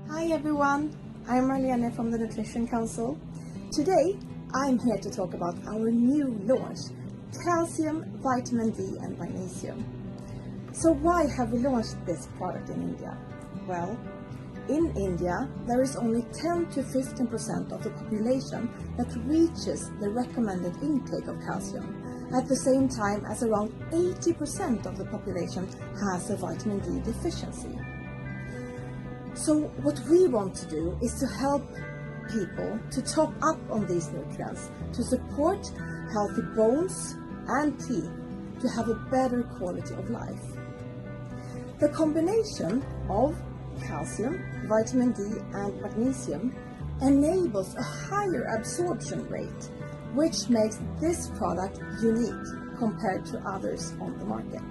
Hi everyone, I'm Marlene from the Nutrition Council. Today I'm here to talk about our new launch, calcium, vitamin D and magnesium. So why have we launched this product in India? Well, in India there is only 10 to 15% of the population that reaches the recommended intake of calcium, at the same time as around 80% of the population has a vitamin D deficiency. So what we want to do is to help people to top up on these nutrients, to support healthy bones and teeth, to have a better quality of life. The combination of calcium, vitamin D and magnesium enables a higher absorption rate, which makes this product unique compared to others on the market.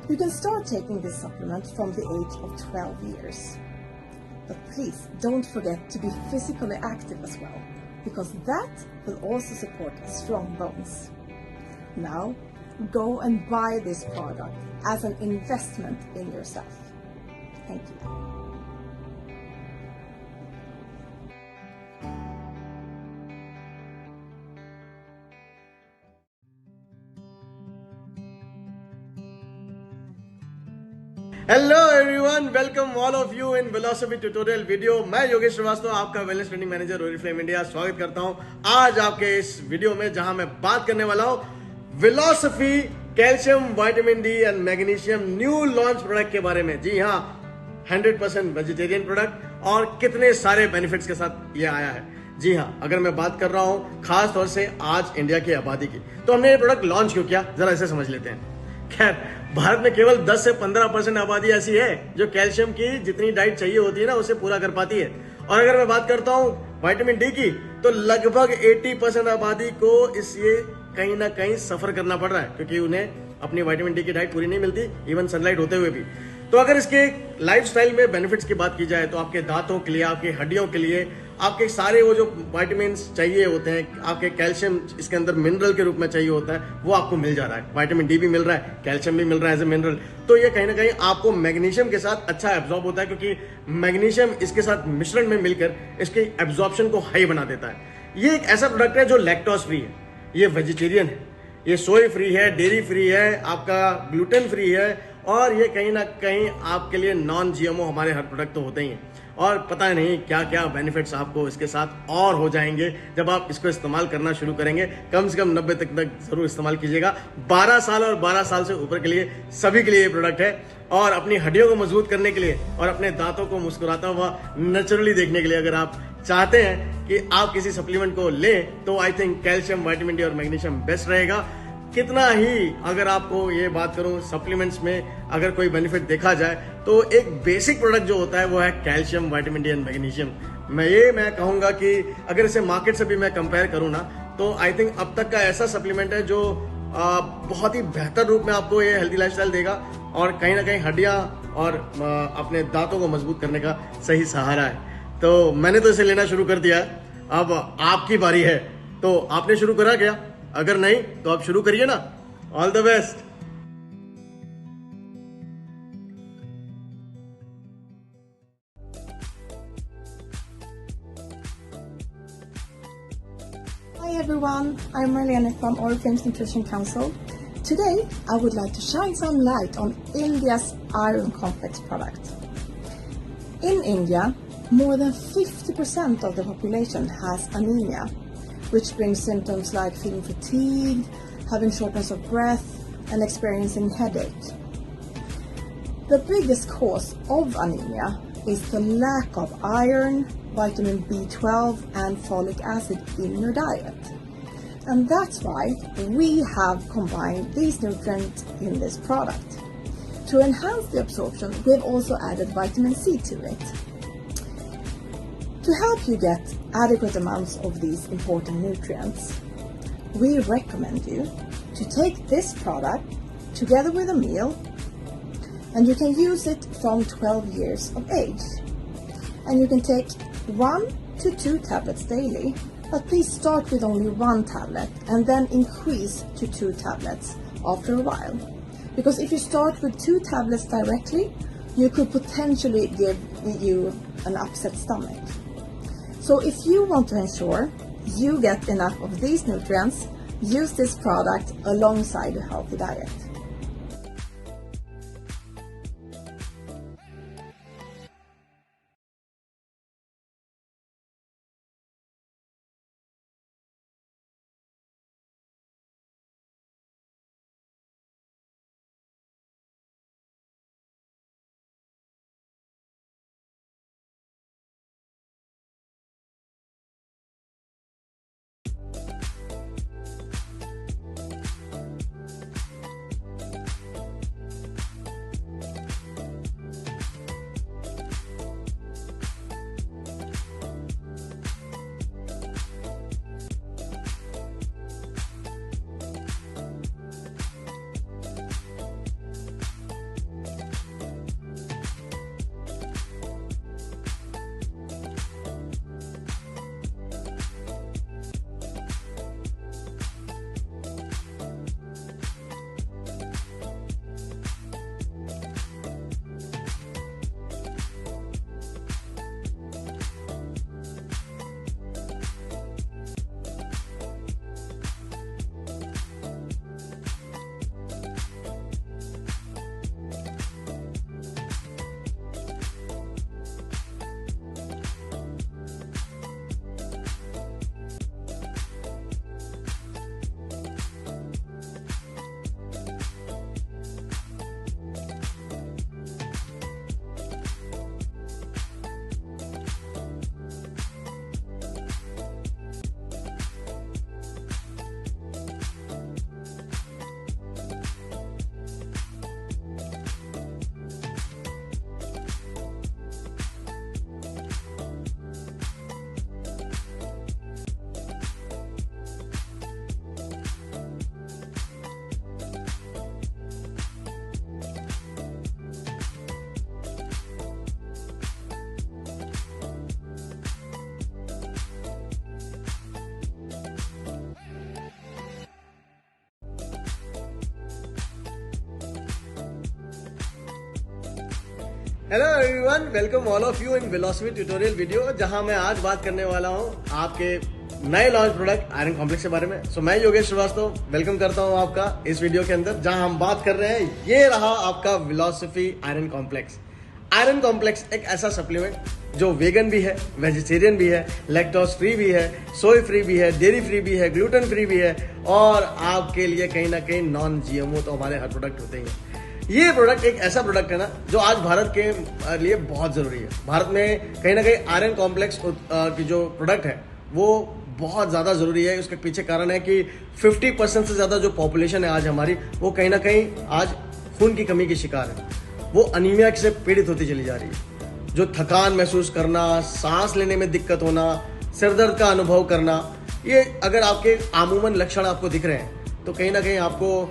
You can start taking this supplement from the age of 12 years. But please don't forget to be physically active as well, because that will also support strong bones. Now, go and buy this product as an investment in yourself. Thank you. Hello everyone, welcome all of you in velocity tutorial video. मैं योगेश श्रीवास्तव, आपका wellness training manager Oriflame India, स्वागत करता हूं आज आपके इस video में, जहां मैं बात करने वाला हूं velocity calcium, vitamin D and magnesium new launch product के बारे में। जी हां, 100% वेजिटेरियन प्रोडक्ट और कितने सारे बेनिफिट्स के साथ ये आया है। जी हाँ, अगर मैं बात कर रहा हूं खास तौर से आज इंडिया की आबादी की, तो हमने ये प्रोडक्ट लॉन्च क्यों किया, जरा इसे समझ लेते हैं। खैर, भारत में केवल 10 से 15% आबादी ऐसी है जो कैल्शियम की जितनी डाइट चाहिए होती है ना, उसे पूरा कर पाती है। और अगर मैं बात करता हूं विटामिन डी की, तो लगभग 80% आबादी को इससे कहीं ना कहीं सफर करना पड़ रहा है, क्योंकि उन्हें अपनी विटामिन डी की डाइट पूरी नहीं मिलती, इवन सनलाइट होते हुए भी। तो अगर इसके लाइफस्टाइल में बेनिफिट्स की बात की जाए, तो आपके दांतों के लिए, आपकी हड्डियों के लिए, आपके सारे वो जो विटामिन चाहिए होते हैं, आपके कैल्शियम इसके अंदर मिनरल के रूप में चाहिए होता है, वो आपको मिल जा रहा है। विटामिन डी भी मिल रहा है, कैल्शियम भी मिल रहा है एज ए मिनरल। तो ये कहीं ना कहीं आपको मैग्नीशियम के साथ अच्छा एब्जॉर्ब होता है, क्योंकि मैग्नीशियम इसके साथ मिश्रण में मिलकर इसके एब्जॉर्प्शन को हाई बना देता है। ये एक ऐसा प्रोडक्ट है जो लैक्टोज फ्री है, ये वेजिटेरियन है, ये सोया फ्री है, डेयरी फ्री है, आपका ग्लूटेन फ्री है, और ये कहीं ना कहीं आपके लिए नॉन जीएमओ हमारे हर प्रोडक्ट तो होते ही हैं। और पता नहीं क्या क्या बेनिफिट्स आपको इसके साथ और हो जाएंगे जब आप इसको इस्तेमाल करना शुरू करेंगे। कम से कम 90 तक जरूर इस्तेमाल कीजिएगा। 12 साल और 12 साल से ऊपर के लिए सभी के लिए ये प्रोडक्ट है। और अपनी हड्डियों को मजबूत करने के लिए और अपने दांतों को मुस्कुराता हुआ नेचुरली देखने के लिए अगर आप चाहते हैं कि आप किसी सप्लीमेंट को लें, तो I think calcium, vitamin D और मैग्नीशियम बेस्ट रहेगा। कितना ही अगर आपको ये बात करूं, सप्लीमेंट्स में अगर कोई बेनिफिट देखा जाए, तो एक बेसिक प्रोडक्ट जो होता है वो है calcium, vitamin D and magnesium. मैं कहूंगा कि अगर इसे मार्केट से भी मैं कंपेयर करूं ना, तो आई थिंक अब तक का ऐसा सप्लीमेंट है जो बहुत ही बेहतर रूप में आपको ये हेल्दी लाइफस्टाइल देगा और कहीं ना कहीं हड्डियां और अपने दांतों को मजबूत करने का सही सहारा है। तो मैंने तो इसे लेना शुरू कर दिया, अब आपकी बारी है। तो आपने शुरू करा क्या? अगर नहीं तो आप शुरू करिए ना। All the best. Hi everyone, I'm Marlene from Oriflame's Nutrition Council. Today I would like to shine some light on India's iron complex product. In India, more than 50% of the population has anemia, which brings symptoms like feeling fatigued, having shortness of breath, and experiencing headache. The biggest cause of anemia is the lack of iron, vitamin B12, and folic acid in your diet. And that's why we have combined these nutrients in this product. To enhance the absorption, we've also added vitamin C to it. To help you get adequate amounts of these important nutrients, we recommend you to take this product together with a meal, and you can use it from 12 years of age. And you can take 1 to 2 tablets daily, but please start with only 1 tablet and then increase to 2 tablets after a while. Because if you start with 2 tablets directly, you could potentially give you an upset stomach. So if you want to ensure you get enough of these nutrients, use this product alongside a healthy diet. Hello everyone, welcome all of you in velocity tutorial video, जहां मैं आज बात करने वाला हूं आपके नए launch product iron complex के बारे में। सो मैं योगेश श्रीवास्तव वेलकम करता हूं आपका इस वीडियो के अंदर, जहां हम बात कर रहे हैं, ये रहा आपका velocity iron complex. Iron complex एक ऐसा सप्लीमेंट जो वेगन भी है, वेजिटेरियन भी है, लैक्टोज फ्री भी है, सोय फ्री भी है, डेयरी फ्री भी है, ग्लूटेन फ्री भी है, और आपके लिए कहीं ना कहीं नॉन जीएमओ तो हमारे हर प्रोडक्ट होते ही हैं। ये प्रोडक्ट एक ऐसा प्रोडक्ट है ना जो आज भारत के लिए बहुत जरूरी है। भारत में कहीं ना कहीं आयरन कॉम्प्लेक्स की जो प्रोडक्ट है वो बहुत ज़्यादा ज़रूरी है। उसके पीछे कारण है कि 50% से ज़्यादा जो पॉपुलेशन है आज हमारी, वो कहीं ना कहीं आज खून की कमी की शिकार है। वो अनीमिया से पीड़ित होती चली जा रही है। जो थकान महसूस करना, सांस लेने में दिक्कत होना, सिरदर्द का अनुभव करना, ये अगर आपके आमूमन लक्षण आपको दिख रहे हैं तो कहीं ना कहीं आपको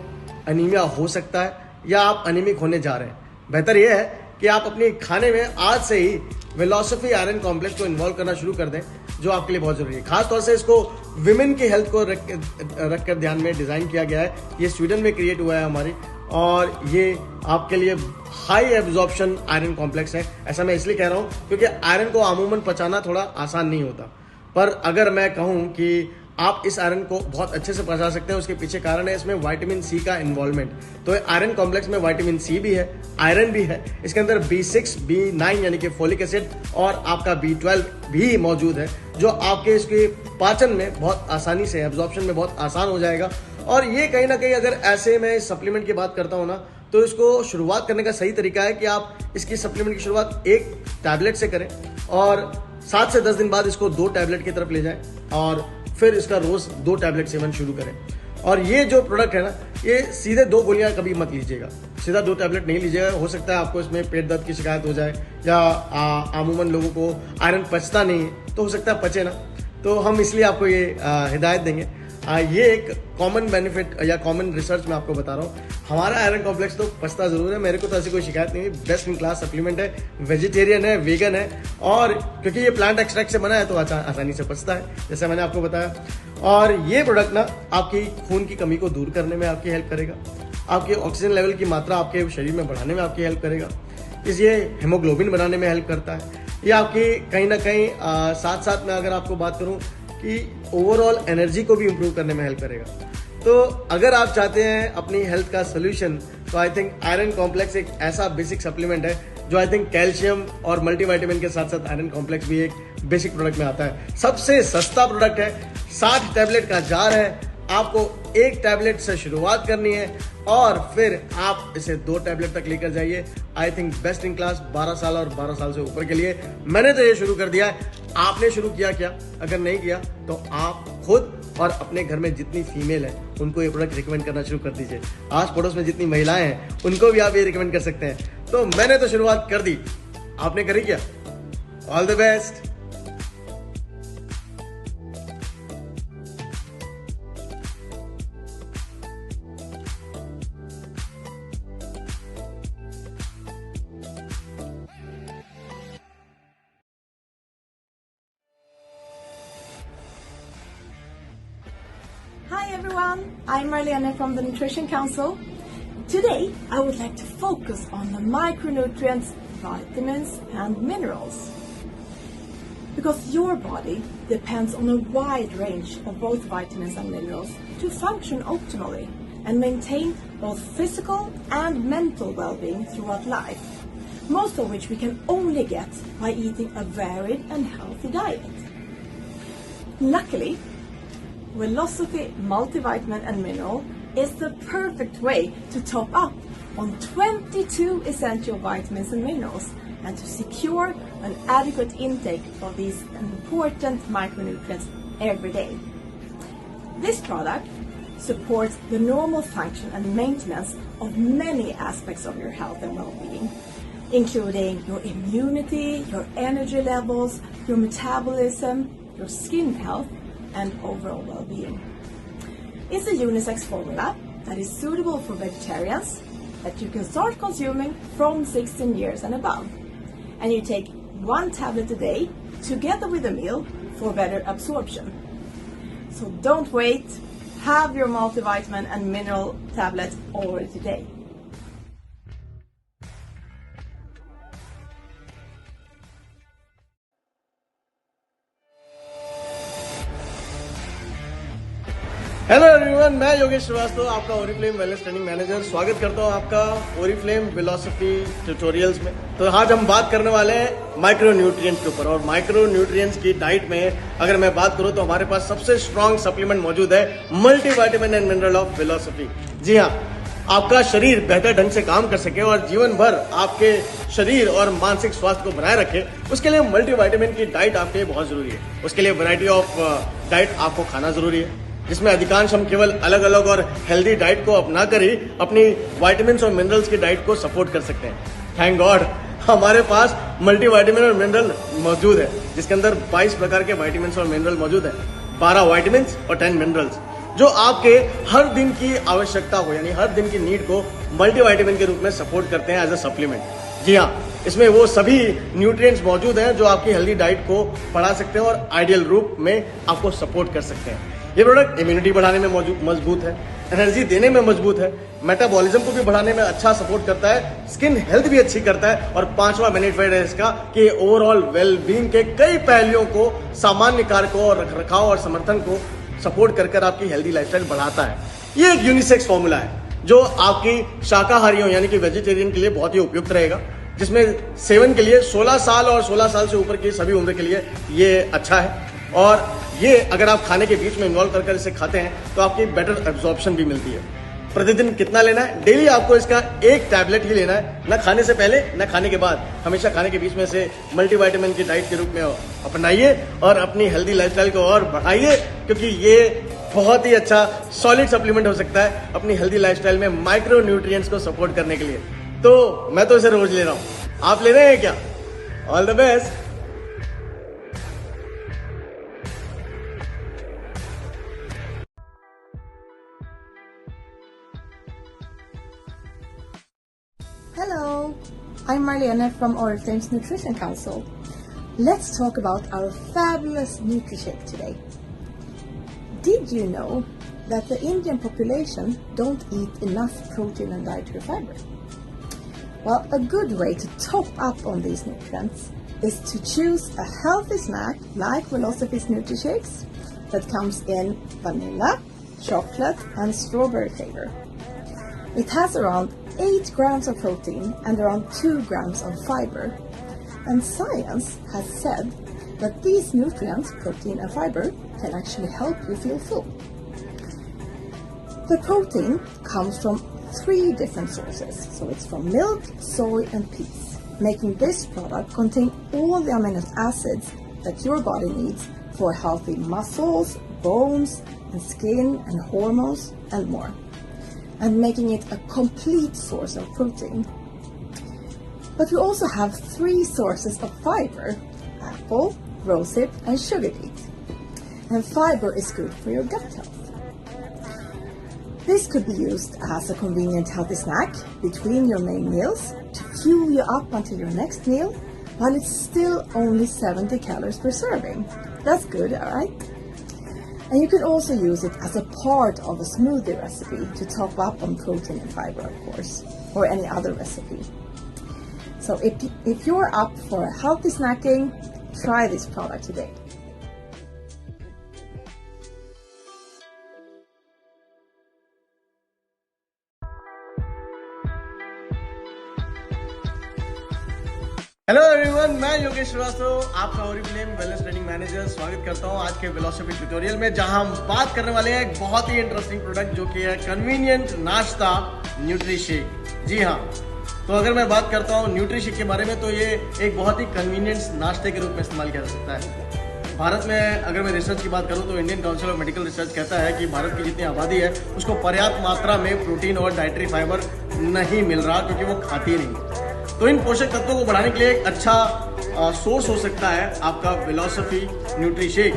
अनीमिया हो सकता है या आप अनीमिक होने जा रहे हैं। बेहतर यह है कि आप अपने खाने में आज से ही वेलोसिटी आयरन कॉम्प्लेक्स को इन्वॉल्व करना शुरू कर दें, जो आपके लिए बहुत जरूरी है। खासतौर से इसको विमेन की हेल्थ को रख कर ध्यान में डिजाइन किया गया है। ये स्वीडन में क्रिएट हुआ है हमारी, और ये आपके लिए हाई एब्जॉर्प्शन आयरन कॉम्प्लेक्स है। ऐसा मैं इसलिए कह रहा हूँ क्योंकि आयरन को अमूमन पचाना थोड़ा आसान नहीं होता, पर अगर मैं कहूँ कि आप इस आयरन को बहुत अच्छे से पचा सकते हैं, उसके पीछे कारण है इसमें विटामिन सी का इन्वॉल्वमेंट। तो आयरन कॉम्प्लेक्स में विटामिन सी भी है, आयरन भी है, इसके अंदर B6, B9 यानी कि फोलिक एसिड और आपका B12 भी मौजूद है, जो आपके इसके पाचन में बहुत आसानी से, एब्जॉर्प्शन में बहुत आसान हो जाएगा। और ये कहीं ना कहीं, अगर ऐसे में सप्लीमेंट की बात करता हूँ ना, तो इसको शुरुआत करने का सही तरीका है कि आप इसकी सप्लीमेंट की शुरुआत एक टैबलेट से करें और 7 से 10 दिन बाद इसको 2 टैबलेट की तरफ ले जाएं, और फिर इसका रोज 2 टैबलेट सेवन शुरू करें। और ये जो प्रोडक्ट है ना, ये सीधे 2 गोलियां कभी मत लीजिएगा, सीधा 2 टैबलेट नहीं लीजिएगा। हो सकता है आपको इसमें पेट दर्द की शिकायत हो जाए, या अमूमन लोगों को आयरन पचता नहीं है, तो हो सकता है पचे ना, तो हम इसलिए आपको ये हिदायत देंगे। ये एक कॉमन बेनिफिट या कॉमन रिसर्च मैं आपको बता रहा हूँ। हमारा आयरन कॉम्प्लेक्स तो पचता जरूर है, मेरे को तो ऐसी कोई शिकायत नहीं है। बेस्ट इन क्लास सप्लीमेंट है, वेजिटेरियन है, वेगन है, और क्योंकि ये प्लांट एक्सट्रैक्ट से बना है तो आसानी से पचता है, जैसे मैंने आपको बताया। और ये प्रोडक्ट ना आपकी खून की कमी को दूर करने में आपकी हेल्प करेगा, आपके ऑक्सीजन लेवल की मात्रा आपके शरीर में बढ़ाने में आपकी हेल्प करेगा। ये हेमोग्लोबिन बनाने में हेल्प करता है। ये आपकी कहीं ना कहीं साथ साथ में अगर आपको बात करूं कि ओवरऑल एनर्जी को भी इम्प्रूव करने में हेल्प करेगा। तो अगर आप चाहते हैं अपनी हेल्थ का सोल्यूशन, तो आई थिंक आयरन कॉम्प्लेक्स एक ऐसा बेसिक सप्लीमेंट है जो आई थिंक कैल्शियम और मल्टीविटामिन के साथ साथ आयरन कॉम्प्लेक्स भी एक बेसिक प्रोडक्ट में आता है। सबसे सस्ता प्रोडक्ट है, 60 टैबलेट का जार है। आपको एक टैबलेट से शुरुआत करनी है और फिर आप इसे 2 टैबलेट तक लेकर जाइए। I think best in class 12 साल और 12 साल से ऊपर के लिए। मैंने तो ये शुरू कर दिया है, आपने शुरू किया क्या? अगर नहीं किया तो आप खुद और अपने घर में जितनी फीमेल है उनको ये प्रोडक्ट रिकमेंड करना शुरू कर दीजिए। आस पड़ोस में जितनी महिलाएं हैं उनको भी आप ये रिकमेंड कर सकते हैं। तो मैंने तो शुरुआत कर दी, आपने करी क्या? All the best. Hi everyone, I'm Marlene from the Nutrition Council. Today I would like to focus on the micronutrients, vitamins and minerals. Because your body depends on a wide range of both vitamins and minerals to function optimally and maintain both physical and mental well-being throughout life. Most of which we can only get by eating a varied and healthy diet. Luckily, Velocity Multivitamin and Mineral is the perfect way to top up on 22 essential vitamins and minerals and to secure an adequate intake of these important micronutrients every day. This product supports the normal function and maintenance of many aspects of your health and well-being, including your immunity, your energy levels, your metabolism, your skin health, and overall well-being. It's a unisex formula that is suitable for vegetarians that you can start consuming from 16 years and above. And you take 1 tablet a day together with a meal for better absorption. So don't wait, have your multivitamin and mineral tablet already today. Hello everyone, मैं योगेश श्रीवास्तव, आपका Oriflame wellness training manager. स्वागत करता हूं आपका Oriflame philosophy tutorials में। तो आज हम बात करने वाले हैं माइक्रो न्यूट्रिएंट्स के ऊपर। और माइक्रो न्यूट्रिएंट्स की डाइट में अगर मैं बात करूं तो हमारे पास सबसे स्ट्रॉन्ग सप्लीमेंट मौजूद है, multivitamin and mineral of philosophy. जी हाँ, आपका शरीर बेहतर ढंग से काम कर सके और जीवन भर आपके शरीर और मानसिक स्वास्थ्य को बनाए रखे, उसके लिए मल्टीविटामिन की डाइट आपके लिए बहुत जरूरी है। उसके लिए वैरायटी ऑफ डाइट आपको खाना जरूरी है, जिसमें अधिकांश हम केवल अलग अलग और हेल्दी डाइट को अपना कर ही अपनी विटामिन्स और मिनरल्स की डाइट को सपोर्ट कर सकते हैं। थैंक गॉड हमारे पास मल्टीविटामिन और मिनरल मौजूद है, जिसके अंदर 22 प्रकार के विटामिन्स और मिनरल मौजूद है, 12 विटामिन्स और 10 मिनरल्स, जो आपके हर दिन की आवश्यकता को, यानी हर दिन की नीड को मल्टीविटामिन के रूप में सपोर्ट करते हैं एज अ सप्लीमेंट। जी हाँ, इसमें वो सभी न्यूट्रिएंट्स मौजूद हैं जो आपकी हेल्दी डाइट को बढ़ा सकते हैं और आइडियल रूप में आपको सपोर्ट कर सकते हैं। ये प्रोडक्ट इम्यूनिटी बढ़ाने में मजबूत है, एनर्जी देने में मजबूत है, मेटाबॉलिज्म को भी बढ़ाने में अच्छा सपोर्ट करता है, स्किन हेल्थ भी अच्छी करता है, और 5वां बेनिफिट है इसका कि ओवरऑल वेलबींग के कई पहलुओं को, सामान्य कार्य को और रखरखाव और समर्थन को सपोर्ट कर आपकी हेल्दी लाइफस्टाइल बढ़ाता है। ये एक यूनिसेक्स फॉर्मूला है जो आपकी शाकाहारियों यानी कि वेजिटेरियन के लिए बहुत ही उपयुक्त रहेगा, जिसमें सेवन के लिए 16 साल और 16 साल से ऊपर की सभी उम्र के लिए ये अच्छा है। और ये अगर आप खाने के बीच में इन्वॉल्व कर इसे खाते हैं तो आपकी बेटर एब्जॉर्प्शन भी मिलती है। प्रतिदिन कितना लेना है? डेली आपको इसका 1 टैबलेट ही लेना है, न खाने से पहले न खाने के बाद। हमेशा खाने के बीच में से मल्टीविटामिन की डाइट के रूप में अपनाइए और अपनी हेल्दी लाइफस्टाइल को और बढ़ाइए, क्योंकि ये बहुत ही अच्छा सॉलिड सप्लीमेंट हो सकता है अपनी हेल्दी लाइफस्टाइल में माइक्रो न्यूट्रिएंट्स को सपोर्ट करने के लिए। तो मैं तो इसे रोज ले रहा हूं, आप ले रहे हैं क्या? All the best. Hello, I'm Marlene from Oriflame's Nutrition Council. Let's talk about our fabulous NutriShake today. Did you know that the Indian population don't eat enough protein and dietary fiber? Well, a good way to top up on these nutrients is to choose a healthy snack like Velociphy's NutriShakes that comes in vanilla, chocolate and strawberry flavor. It has around 8 grams of protein and around 2 grams of fiber. And science has said that these nutrients, protein and fiber, can actually help you feel full. The protein comes from 3 different sources, so it's from milk, soy and peas, making this product contain all the amino acids that your body needs for healthy muscles, bones and skin and hormones and more, and making it a complete source of protein. But we also have 3 sources of fiber: apple, rosehip and sugar beet. And fiber is good for your gut health. This could be used as a convenient healthy snack between your main meals to fuel you up until your next meal, while it's still only 70 calories per serving. That's good, alright? And you can also use it as a part of a smoothie recipe to top up on protein and fiber, of course, or any other recipe. So if you're up for a healthy snacking, try this product today. Hello everyone, मैं योगेश श्रीवास्तव, आपका Oriflame wellness training manager. स्वागत करता हूं आज के वेलोसिफी tutorial में, जहां हम बात करने वाले हैं एक बहुत ही इंटरेस्टिंग प्रोडक्ट जो कि है कन्वीनियंट नाश्ता न्यूट्रीशेक। जी हां, तो अगर मैं बात करता हूं न्यूट्रीशेक के बारे में, तो ये एक बहुत ही कन्वीनियंट नाश्ते के रूप में इस्तेमाल किया जा सकता है। भारत में अगर मैं रिसर्च की बात करूं तो Indian council of medical research कहता है कि भारत की जितनी आबादी है उसको पर्याप्त मात्रा में प्रोटीन और डाइटरी फाइबर नहीं मिल रहा, क्योंकि वो खाती नहीं। तो इन पोषक तत्वों को बढ़ाने के लिए एक अच्छा सोर्स हो सकता है आपका वेलोसिफी न्यूट्रीशेक,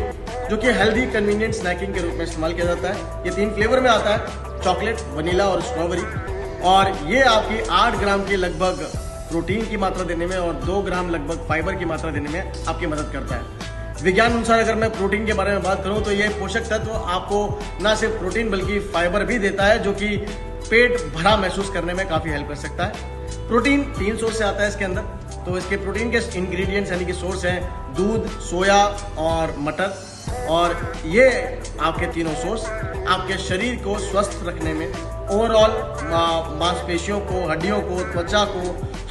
जो कि हेल्दी कन्वीनियंट स्नैकिंग के रूप में इस्तेमाल किया जाता है। ये 3 फ्लेवर में आता है, चॉकलेट, वनीला और स्ट्रॉबेरी। और ये आपकी 8 ग्राम के लगभग प्रोटीन की मात्रा देने में और 2 ग्राम लगभग फाइबर की मात्रा देने में आपकी मदद करता है। विज्ञान अनुसार अगर मैं प्रोटीन के बारे में बात करूं तो ये पोषक तत्व आपको न सिर्फ प्रोटीन बल्कि फाइबर भी देता है, जो कि पेट भरा महसूस करने में काफी हेल्प कर सकता है। प्रोटीन 3 सोर्स से आता है इसके अंदर। तो इसके प्रोटीन के इंग्रेडिएंट्स यानी कि सोर्स हैं दूध, सोया और मटर। और ये आपके तीनों सोर्स आपके शरीर को स्वस्थ रखने में, ओवरऑल मांसपेशियों को, हड्डियों को, त्वचा को,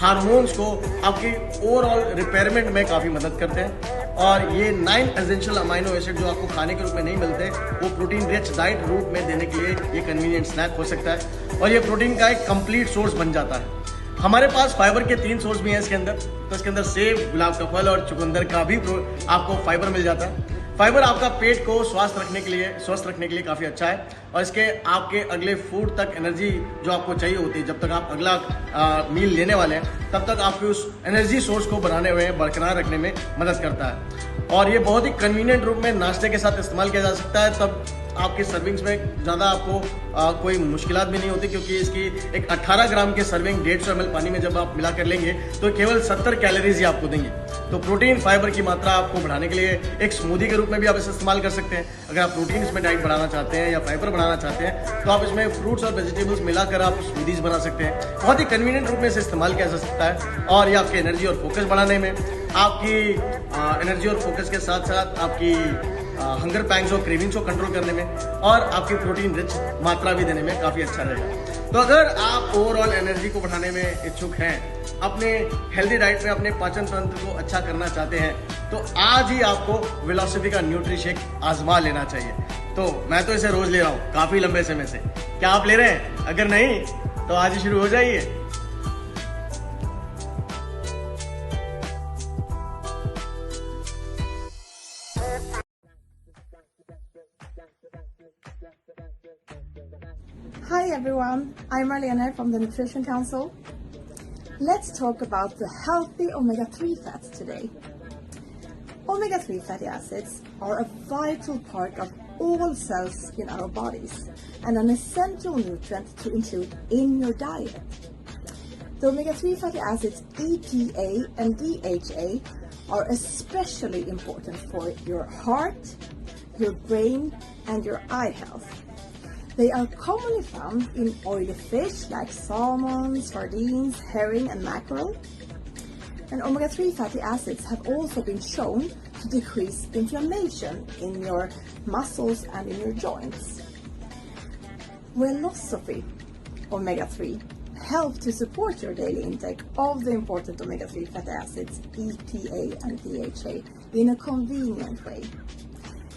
हार्मोन्स को, आपकी ओवरऑल रिपेयरमेंट में काफ़ी मदद करते हैं। और ये 9 एसेंशियल अमाइनो एसिड जो आपको खाने के रूप में नहीं मिलते, वो प्रोटीन रिच डाइट रूप में देने के लिए ये कन्वीनियंट स्नैक हो सकता है। और ये प्रोटीन का एक कंप्लीट सोर्स बन जाता है। हमारे पास फाइबर के 3 सोर्स भी हैं इसके अंदर। तो इसके अंदर सेब, गुलाब का फल और चुकंदर का भी आपको फाइबर मिल जाता है। फाइबर आपका पेट को स्वस्थ रखने के लिए काफ़ी अच्छा है। और इसके आपके अगले फूड तक एनर्जी जो आपको चाहिए होती है, जब तक आप अगला मील लेने वाले हैं, तब तक आपके उस एनर्जी सोर्स को बनाने में, बरकरार रखने में मदद करता है। और ये बहुत ही कन्वीनियंट रूप में नाश्ते के साथ इस्तेमाल किया जा सकता है। तब आपके सर्विंग्स में ज़्यादा आपको कोई मुश्किलात भी नहीं होती, क्योंकि इसकी एक 18 ग्राम के सर्विंग 150 ml पानी में जब आप मिला कर लेंगे तो केवल 70 कैलोरीज ही आपको देंगे। तो प्रोटीन फाइबर की मात्रा आपको बढ़ाने के लिए एक स्मूदी के रूप में भी आप इसे इस्तेमाल कर सकते हैं। अगर आप प्रोटीन इसमें डाइट बढ़ाना चाहते हैं या फाइबर बढ़ाना चाहते हैं, तो आप इसमें फ्रूट्स और वेजिटेबल्स मिलाकर आप स्मूदीज बना सकते हैं। बहुत ही कन्वीनियंट रूप में इसे इस्तेमाल किया जा सकता है। और ये आपकी एनर्जी और फोकस बढ़ाने में, आपकी एनर्जी और फोकस के साथ साथ आपकी हंगर पैंग्स और क्रेविंग्स को कंट्रोल करने में और आपकी प्रोटीन रिच मात्रा भी देने में काफ़ी अच्छा रहेगा। तो अगर आप ओवरऑल एनर्जी को बढ़ाने में इच्छुक हैं, अपने हेल्दी डाइट में अपने पाचन तंत्र को अच्छा करना चाहते हैं, तो आज ही आपको वेलोसिफी का न्यूट्रीशेक आजमा लेना चाहिए। तो मैं तो इसे रोज ले रहा हूँ काफ़ी लंबे समय से। क्या आप ले रहे हैं? अगर नहीं तो आज ही शुरू हो जाइए। Hi everyone, I'm Marlene from the Nutrition Council. Let's talk about the healthy omega-3 fats today. Omega-3 fatty acids are a vital part of all cells in our bodies and an essential nutrient to include in your diet. The omega-3 fatty acids EPA and DHA are especially important for your heart, your brain and your eye health. They are commonly found in oily fish like salmon, sardines, herring and mackerel. And omega-3 fatty acids have also been shown to decrease inflammation in your muscles and in your joints. Velocity omega-3 help to support your daily intake of the important omega-3 fatty acids EPA and DHA in a convenient way.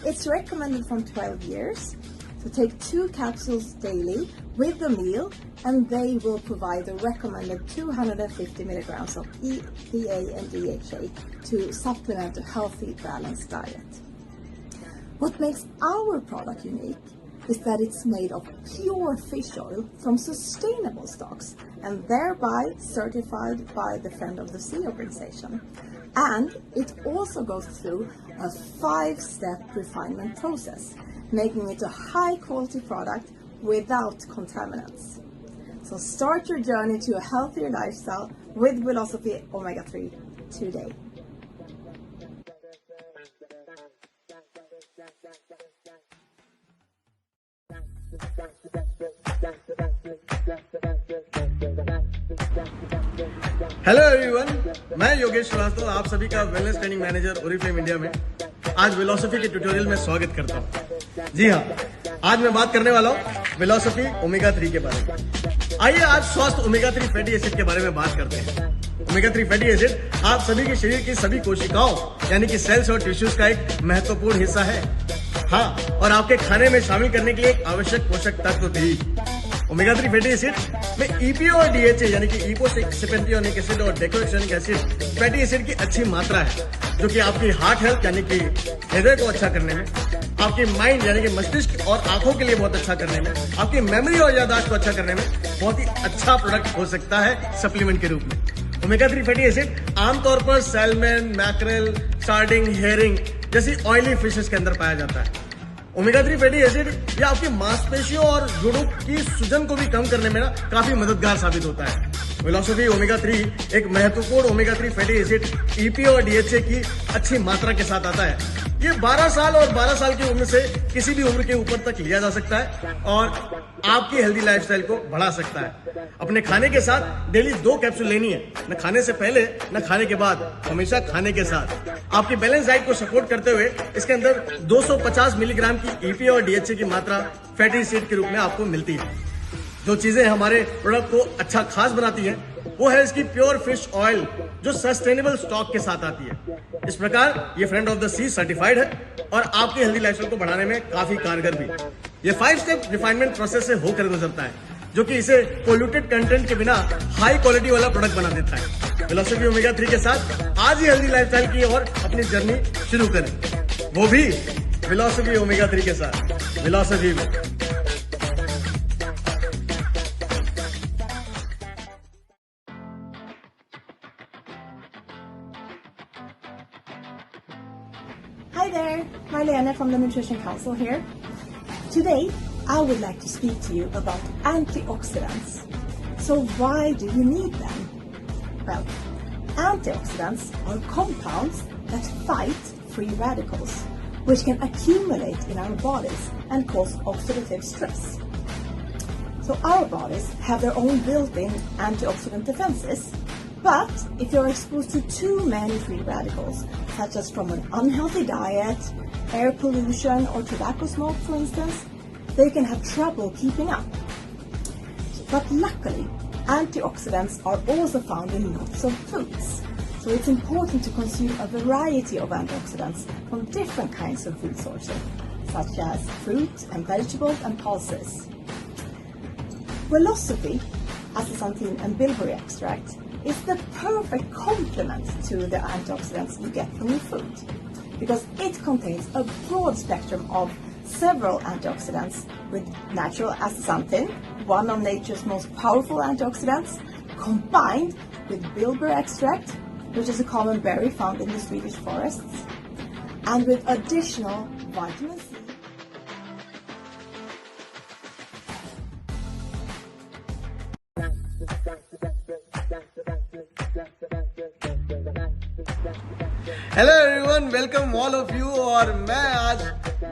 It's recommended from 12 years to take 2 capsules daily with the meal, and they will provide the recommended 250 milligrams of EPA and DHA to supplement a healthy, balanced diet. What makes our product unique is that it's made of pure fish oil from sustainable stocks and thereby certified by the Friend of the Sea organization. And it also goes through a 5-step refinement process, making it a high-quality product without contaminants. So start your journey to a healthier lifestyle with Velocity Omega-3 today. Hello everyone, मैं योगेश श्रीवास्तव आप सभी का wellness training manager Oriflame India में आज velocity के tutorial में स्वागत करता हूं। जी हाँ, आज मैं बात करने वाला हूं वेलोसिटी ओमेगा 3 के बारे में। आइए आज स्वस्थ ओमेगा 3 फैटी एसिड के बारे में बात करते हैं। ओमेगा 3 फैटी एसिड आप सभी के शरीर की सभी कोशिकाओं यानी कि सेल्स और टिश्यूज का एक महत्वपूर्ण हिस्सा है। हाँ, और आपके खाने में शामिल करने के लिए एक आवश्यक पोषक तत्व भी। ओमेगा 3 फैटी एसिड में EPA और DHA यानी कि ईपोसेपेंटियोनिक एसिड और डेक्सोएक्सोनिक एसिड फैटी एसिड की अच्छी मात्रा है, जो कि आपकी हार्ट हेल्थ यानी कि हृदय को अच्छा करने में, आपकी माइंड यानी कि मस्तिष्क और आंखों के लिए बहुत अच्छा करने में, आपकी मेमोरी और याददाश्त को अच्छा करने में बहुत ही अच्छा प्रोडक्ट हो सकता है सप्लीमेंट के रूप में। ओमेगा 3 फैटी एसिड आमतौर पर सैल्मन, मैकरेल, सार्डिन, हेरिंग जैसी ऑयली फिशेस के अंदर पाया जाता है। ओमेगा 3 फैटी एसिड ये आपकी मांसपेशियों और जोड़ों की सूजन को भी कम करने में काफी मददगार साबित होता है। वेलोसिटी ओमेगा 3 एक महत्वपूर्ण ओमेगा 3 फैटी एसिड EPA और DHA की अच्छी मात्रा के साथ आता है। ये 12 साल और 12 साल की उम्र से किसी भी उम्र के ऊपर तक लिया जा सकता है और आपकी हेल्दी लाइफस्टाइल को बढ़ा सकता है। अपने खाने के साथ डेली 2 कैप्सूल लेनी है, न खाने से पहले न खाने के बाद, हमेशा खाने के साथ। आपकी बैलेंस डाइट को सपोर्ट करते हुए इसके अंदर 250 मिलीग्राम की EPA और DHA की मात्रा फैटी एसिड के रूप में आपको मिलती है। जो चीजें हमारे प्रोडक्ट को अच्छा खास बनाती हैं वो है इसकी प्योर फिश ऑयल जो सस्टेनेबल स्टॉक के साथ आती है। इस प्रकार ये friend of the sea certified है और आपकी हेल्दी लाइफस्टाइल को बढ़ाने में काफी कारगर भी। ये 5 स्टेप रिफाइनमेंट प्रोसेस से होकर गुजरता है, जो कि इसे पोल्यूटेड कंटेंट के बिना हाई क्वालिटी वाला प्रोडक्ट बना देता है। वेलोसिटी ओमेगा 3 के साथ आज ही हेल्दी लाइफस्टाइल की ओर अपनी जर्नी शुरू करें, वो भी वेलोसिटी ओमेगा 3 के साथ। वेलोसिटी में Hi there, Marlene from the Nutrition Council here. Today, I would like to speak to you about antioxidants. So why do you need them? Well, antioxidants are compounds that fight free radicals, which can accumulate in our bodies and cause oxidative stress. So our bodies have their own built-in antioxidant defenses. But if you're exposed to too many free radicals, such as from an unhealthy diet, air pollution, or tobacco smoke, for instance, they can have trouble keeping up. But luckily, antioxidants are also found in lots of foods. So it's important to consume a variety of antioxidants from different kinds of food sources, such as fruit and vegetables and pulses. Velocity, astaxanthin and bilberry extract, is the perfect complement to the antioxidants you get from your food, because it contains a broad spectrum of several antioxidants with natural astaxanthin, one of nature's most powerful antioxidants, combined with bilberry extract, which is a common berry found in the Swedish forests, and with additional vitamin C. Hello everyone, welcome all of you. और मैं आज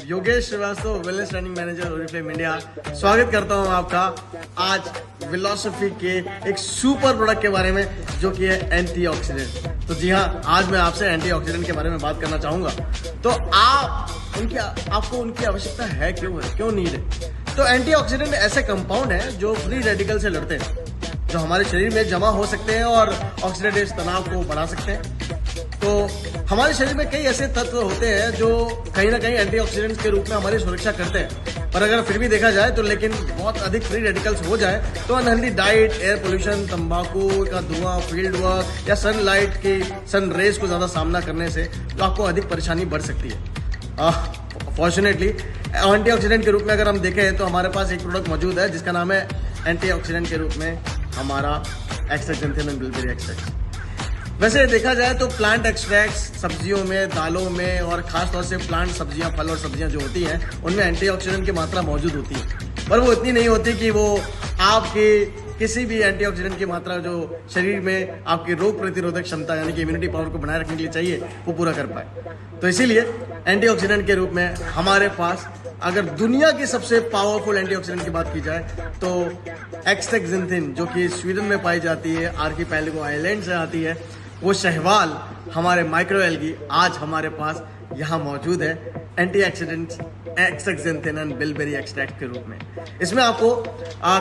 Yogesh Shrivastava, wellness training manager Oriflame India. स्वागत करता हूं आपका आज philosophy के एक सुपर प्रोडक्ट के बारे में, जो कि है एंटीऑक्सीडेंट। तो जी हाँ, आज मैं आपसे एंटीऑक्सीडेंट के बारे में बात करना चाहूंगा। तो आपको उनकी आवश्यकता है, क्यों नीड है? तो एंटीऑक्सीडेंट ऐसे कंपाउंड है जो फ्री रेडिकल से लड़ते हैं, जो हमारे शरीर में जमा हो सकते हैं और ऑक्सीडेटिव तनाव को बढ़ा सकते हैं। तो हमारे शरीर में कई ऐसे तत्व होते हैं जो कहीं ना कहीं एंटीऑक्सीडेंट्स के रूप में हमारी सुरक्षा करते हैं, पर अगर फिर भी देखा जाए तो लेकिन बहुत अधिक फ्री रेडिकल्स हो जाए तो अनहेल्दी डाइट, एयर पोल्यूशन, तंबाकू का धुआं, फील्ड वर्क या सनलाइट की सन रेज को ज्यादा सामना करने से तो आपको अधिक परेशानी बढ़ सकती है। फॉर्चुनेटली एंटीऑक्सीडेंट के रूप में अगर हम देखें तो हमारे पास एक प्रोडक्ट मौजूद है जिसका नाम है एंटीऑक्सीडेंट के रूप में हमारा एक्सट्रैक्ट एंड बिलबेरी एक्सट्रैक्ट। वैसे देखा जाए तो प्लांट एक्सट्रैक्ट्स सब्जियों में, दालों में और खासतौर से प्लांट सब्जियां, फल और सब्जियां जो होती हैं उनमें एंटीऑक्सीडेंट की मात्रा मौजूद होती है, पर वो इतनी नहीं होती कि वो आपके किसी भी एंटीऑक्सीडेंट की मात्रा जो शरीर में आपकी रोग प्रतिरोधक क्षमता यानी कि इम्यूनिटी पावर को बनाए रखने के लिए चाहिए वो पूरा कर पाए। तो इसीलिए एंटीऑक्सीडेंट के रूप में हमारे पास अगर दुनिया की सबसे पावरफुल एंटीऑक्सीडेंट की बात की जाए तो एक्सटेक्जिंथिन, जो कि स्वीडन में पाई जाती है, आर्किपेलागो आइलैंड से आती है, वो शैवाल हमारे माइक्रोएल्गी आज हमारे पास यहाँ मौजूद है एंटीऑक्सीडेंट एक्सटेक्जिंथिन एंड बिलबेरी एक्सट्रैक्ट के रूप में। इसमें आपको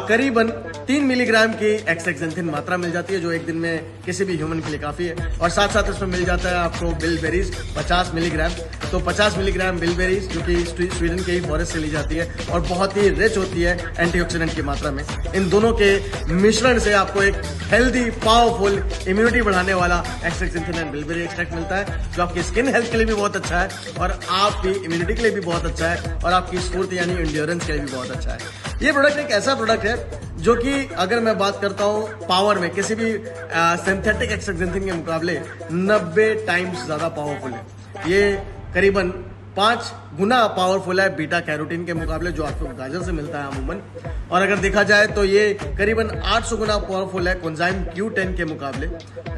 करीबन 3 मिलीग्राम की एक्सटेक्जिंथिन मात्रा मिल जाती है, जो एक दिन में किसी भी ह्यूमन के लिए काफी है, और साथ साथ इसमें मिल जाता है आपको बिलबेरीज 50 मिलीग्राम। तो 50 मिलीग्राम बिलबेरीज जो कि स्वीडन के ही फॉरेस्ट से ली जाती है और बहुत ही रिच होती है एंटीऑक्सीडेंट की मात्रा में। इन दोनों के मिश्रण से आपको एक हेल्दी, पावरफुल, इम्यूनिटी बढ़ाने वाला एक्सटेक्जिंथिन एंड बिलबेरी एक्सट्रैक्ट मिलता है, जो आपकी स्किन हेल्थ के लिए भी बहुत अच्छा है और आपकी इम्यूनिटी के लिए भी बहुत अच्छा है और आपकी स्फूर्ति यानी एंड्योरेंस के लिए भी बहुत अच्छा है। ये प्रोडक्ट एक ऐसा प्रोडक्ट है जो कि अगर मैं बात करता हूं पावर में, किसी भी सिंथेटिक एक्सटेक्जिंथिन के मुकाबले 90 टाइम्स ज्यादा पावरफुल है। ये करीबन 5 गुना पावरफुल है बीटा कैरोटीन के मुकाबले, जो आपको गाजर से मिलता है अमूमन। और अगर देखा जाए तो ये करीबन 800 गुना पावरफुल है कोएंजाइम Q10 के मुकाबले।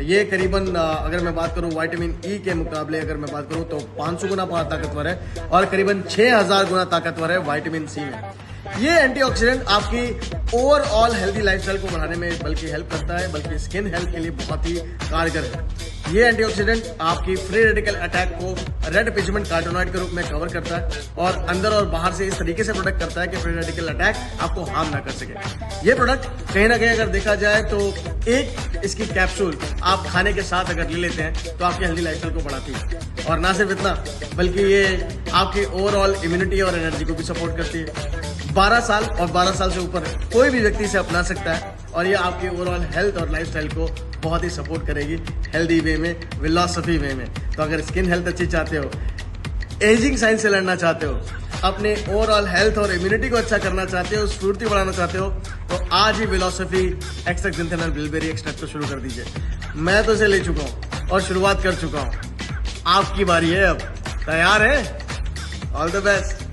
ये करीबन अगर मैं बात करूं विटामिन ई के मुकाबले अगर मैं बात करूं तो 500 गुना ताकतवर है और करीबन 6000 गुना ताकतवर है विटामिन सी में। ये एंटीऑक्सीडेंट आपकी ओवरऑल हेल्दी लाइफस्टाइल को बढ़ाने में बल्कि हेल्प करता है, बल्कि स्किन हेल्थ के लिए बहुत ही कारगर है। ये एंटीऑक्सीडेंट आपकी फ्री रेडिकल अटैक को रेड पिगमेंट कार्टिनॉइड के रूप में कवर करता है और अंदर और बाहर से इस तरीके से प्रोटेक्ट करता है कि फ्री रेडिकल अटैक आपको हार्म ना कर सके। ये प्रोडक्ट कहीं ना कहीं अगर देखा जाए तो एक इसकी कैप्सूल आप खाने के साथ अगर ले लेते हैं तो आपकी हेल्दी लाइफस्टाइल को बढ़ाती है, और ना सिर्फ इतना बल्कि ये आपकी ओवरऑल इम्यूनिटी और एनर्जी को भी सपोर्ट करती है। 12 साल और 12 साल से ऊपर कोई भी व्यक्ति इसे अपना सकता है और ये आपकी ओवरऑल हेल्थ और लाइफस्टाइल को बहुत ही सपोर्ट करेगी हेल्दी वे में, फिलॉसफी वे में। तो अगर स्किन हेल्थ अच्छी चाहते हो, एजिंग साइन से लड़ना चाहते हो, अपने ओवरऑल हेल्थ और इम्यूनिटी को अच्छा करना चाहते हो, स्फूर्ति बढ़ाना चाहते हो, तो आज ही philosophy extract and bilberry extract को शुरू कर दीजिए। मैं तो इसे ले चुका हूँ और शुरुआत कर चुका हूँ, आपकी बारी है अब। तैयार है? All the best.